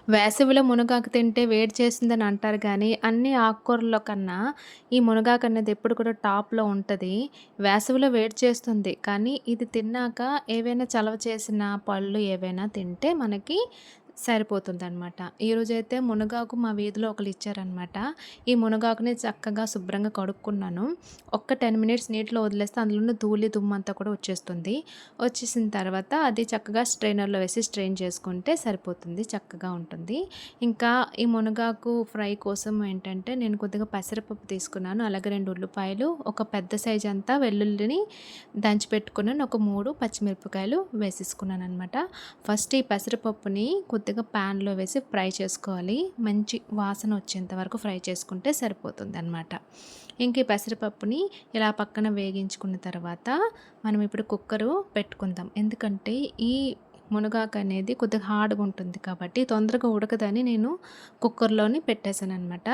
వేసవిలో మునగాకు తింటే వేడి చేస్తుందని అంటారు గానీ, అన్ని ఆకుకూరల్లో కన్నా ఈ మునగాకు అనేది ఎప్పుడు కూడా టాప్‌లో ఉంటది. వేసవిలో వేడి చేస్తుంది. కానీ ఇది తిన్నాక ఏవైనా చలవ చేసిన పళ్ళు ఏవైనా తింటే మనకి సరిపోతుందనమాట. ఈరోజైతే మునగాకు మా వీధిలో ఒకళ్ళిచ్చారనమాట. ఈ మునగాకుని చక్కగా శుభ్రంగా కడుక్కున్నాను. ఒక్క 10 మినిట్స్ నీటిలో వదిలేస్తే అందులో ఉన్న ధూళి, దుమ్మంతా కూడా వచ్చేస్తుంది. వచ్చేసిన తర్వాత అది చక్కగా స్ట్రైనర్‌లో వేసి స్ట్రెయిన్ చేసుకుంటే సరిపోతుంది. చక్కగా ఉంటుంది. ఇంకా ఈ మునగాకు ఫ్రై కోసం ఏంటంటే నేను కొద్దిగా పెసరపప్పు తీసుకున్నాను. అలాగే 2 ఉల్లిపాయలు, ఒక పెద్ద సైజ్ అంతా వెల్లుల్లిని దంచి పెట్టుకున్నాను. ఒక 3 పచ్చిమిరపకాయలు వేసేసుకున్నాననమాట. ఫస్ట్ ఈ పెసరపప్పుని కొద్దిగా ప్యాన్‌లో వేసి ఫ్రై చేసుకోవాలి. మంచి వాసన వచ్చేంత వరకు ఫ్రై చేసుకుంటే సరిపోతుందనమాట. ఇంక ఈ పెసరపప్పుని ఇలా పక్కన వేగించుకున్న తర్వాత మనం ఇప్పుడు కుక్కరు పెట్టుకుందాం. ఎందుకంటే ఈ మునగాకు అనేది కొద్దిగా హార్డ్‌గా ఉంటుంది కాబట్టి తొందరగా ఉడకదని నేను కుక్కర్‌లోని పెట్టేసాననమాట.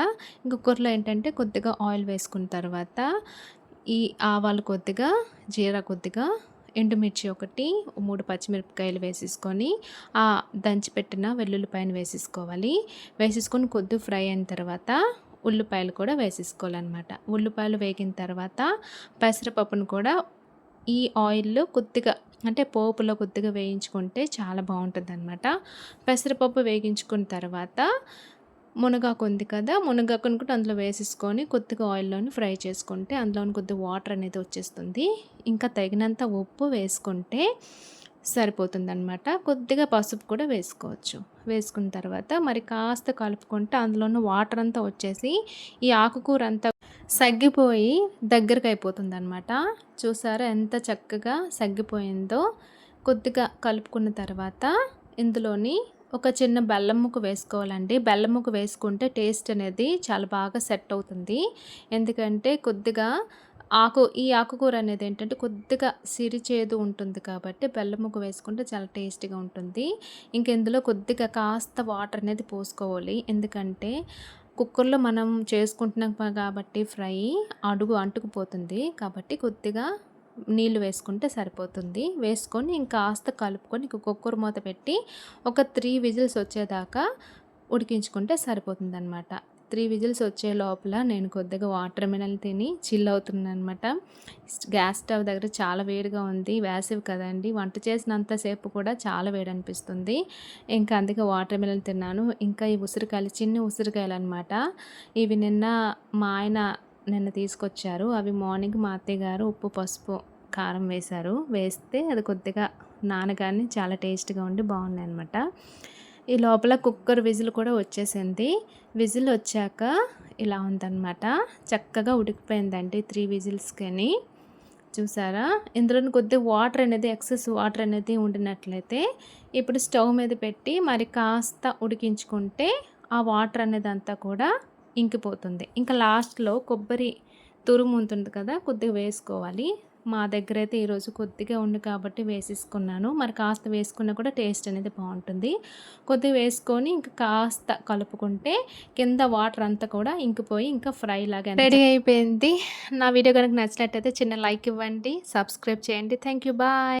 కుక్కర్‌లో ఏంటంటే కొద్దిగా ఆయిల్ వేసుకున్న తర్వాత ఈ ఆవాలు కొద్దిగా, జీరా కొద్దిగా, ఎండుమిర్చి ఒకటి, 3 పచ్చిమిరపకాయలు వేసేసుకొని దంచిపెట్టిన వెల్లుల్లిపాయను వేసేసుకోవాలి. వేసేసుకొని కొద్దిగా ఫ్రై అయిన తర్వాత ఉల్లిపాయలు కూడా వేసేసుకోవాలనమాట. ఉల్లిపాయలు వేగిన తర్వాత పెసరపప్పును కూడా ఈ ఆయిల్‌లో కొద్దిగా అంటే పోపులో కొద్దిగా వేయించుకుంటే చాలా బావుంటుందనమాట. పెసరపప్పు వేగించుకున్న తర్వాత మునగాకు ఉంది కదా! మునగాకును కూడా అందులో వేసేసుకొని కొద్దిగా ఆయిల్‌లోని ఫ్రై చేసుకుంటే అందులోని కొద్దిగా వాటర్ అనేది వచ్చేస్తుంది. ఇంకా తగినంత ఉప్పు వేసుకుంటే సరిపోతుందనమాట. కొద్దిగా పసుపు కూడా వేసుకోవచ్చు. వేసుకున్న తర్వాత మరి కాస్త కలుపుకుంటే అందులో ఉన్న వాటర్ అంతా వచ్చేసి ఈ ఆకుకూర అంతా సగ్గిపోయి దగ్గరకయిపోతుందనమాట. చూసారా ఎంత చక్కగా సగ్గిపోయిందో. కొద్దిగా కలుపుకున్న తర్వాత ఇందులోని ఒక చిన్న బెల్లం ముక్క వేసుకోవాలండి. బెల్లం ముక్క వేసుకుంటే టేస్ట్ అనేది చాలా బాగా సెట్ అవుతుంది. ఎందుకంటే కొద్దిగా ఈ ఆకుకూర అనేది ఏంటంటే కొద్దిగా సిరిచేదు ఉంటుంది కాబట్టి బెల్లం ముక్క వేసుకుంటే చాలా టేస్టీగా ఉంటుంది. ఇందులో కొద్దిగా కాస్త వాటర్ అనేది పోసుకోవాలి. ఎందుకంటే కుక్కర్‌లో మనం చేసుకుంటున్నాం కాబట్టి ఫ్రై అడుగు అంటుకుపోతుంది. కాబట్టి కొద్దిగా నీళ్ళు వేసుకుంటే సరిపోతుంది. వేసుకొని ఇంకాస్త కలుపుకొని కుక్కర్ మూత పెట్టి ఒక 3 విజిల్స్ వచ్చేదాకా ఉడికించుకుంటే సరిపోతుందనమాట. 3 విజిల్స్ వచ్చే లోపల నేను కొద్దిగా వాటర్ మిలన్ తిని చిల్ అవుతున్నాననమాట. గ్యాస్ స్టవ్ దగ్గర చాలా వేడిగా ఉంది. వేసవి కదండీ! వంట చేసినంత సేపు కూడా చాలా వేడనిపిస్తుంది. ఇంకా అందుకే వాటర్ మిలన్ తిన్నాను. ఇంకా ఈ ఉసిరికాయలు చిన్న ఉసిరికాయలనమాట. ఇవి మా ఆయన తీసుకొచ్చారు. అవి మార్నింగ్ మా అత్తయ్య గారు ఉప్పు, పసుపు, కారం వేశారు. వేస్తే అది కొద్దిగా నానగానే చాలా టేస్ట్‌గా ఉండి బాగున్నాయన్నమాట. ఈ లోపల కుక్కర్ విజిల్ కూడా వచ్చేసింది. విజిల్ వచ్చాక ఇలా ఉందన్నమాట. చక్కగా ఉడికిపోయిందండి 3 విజిల్స్‌కని. చూసారా? ఇందులోని కొద్దిగా వాటర్ అనేది ఎక్సెస్ వాటర్ అనేది ఉండినట్లయితే ఇప్పుడు స్టవ్ మీద పెట్టి మరి కాస్త ఉడికించుకుంటే ఆ వాటర్ అనేదంతా కూడా ఇంకిపోతుంది. ఇంకా లాస్ట్‌లో కొబ్బరి తురుము ఉంటుంది కదా! కొద్దిగా వేసుకోవాలి. మా దగ్గరైతే ఈరోజు కొద్దిగా ఉంది కాబట్టి వేసేసుకున్నాను. మరి కాస్త వేసుకున్నా కూడా టేస్ట్ అనేది బావుంటుంది. కొద్దిగా వేసుకొని ఇంకా కాస్త కలుపుకుంటే కింద వాటర్ అంతా కూడా ఇంకిపోయి ఇంకా ఫ్రై లాగా రెడీ అయిపోయింది. నా వీడియో గనుక నచ్చినట్టయితే చిన్న లైక్ ఇవ్వండి. సబ్స్క్రైబ్ చేయండి. Thank you. బాయ్.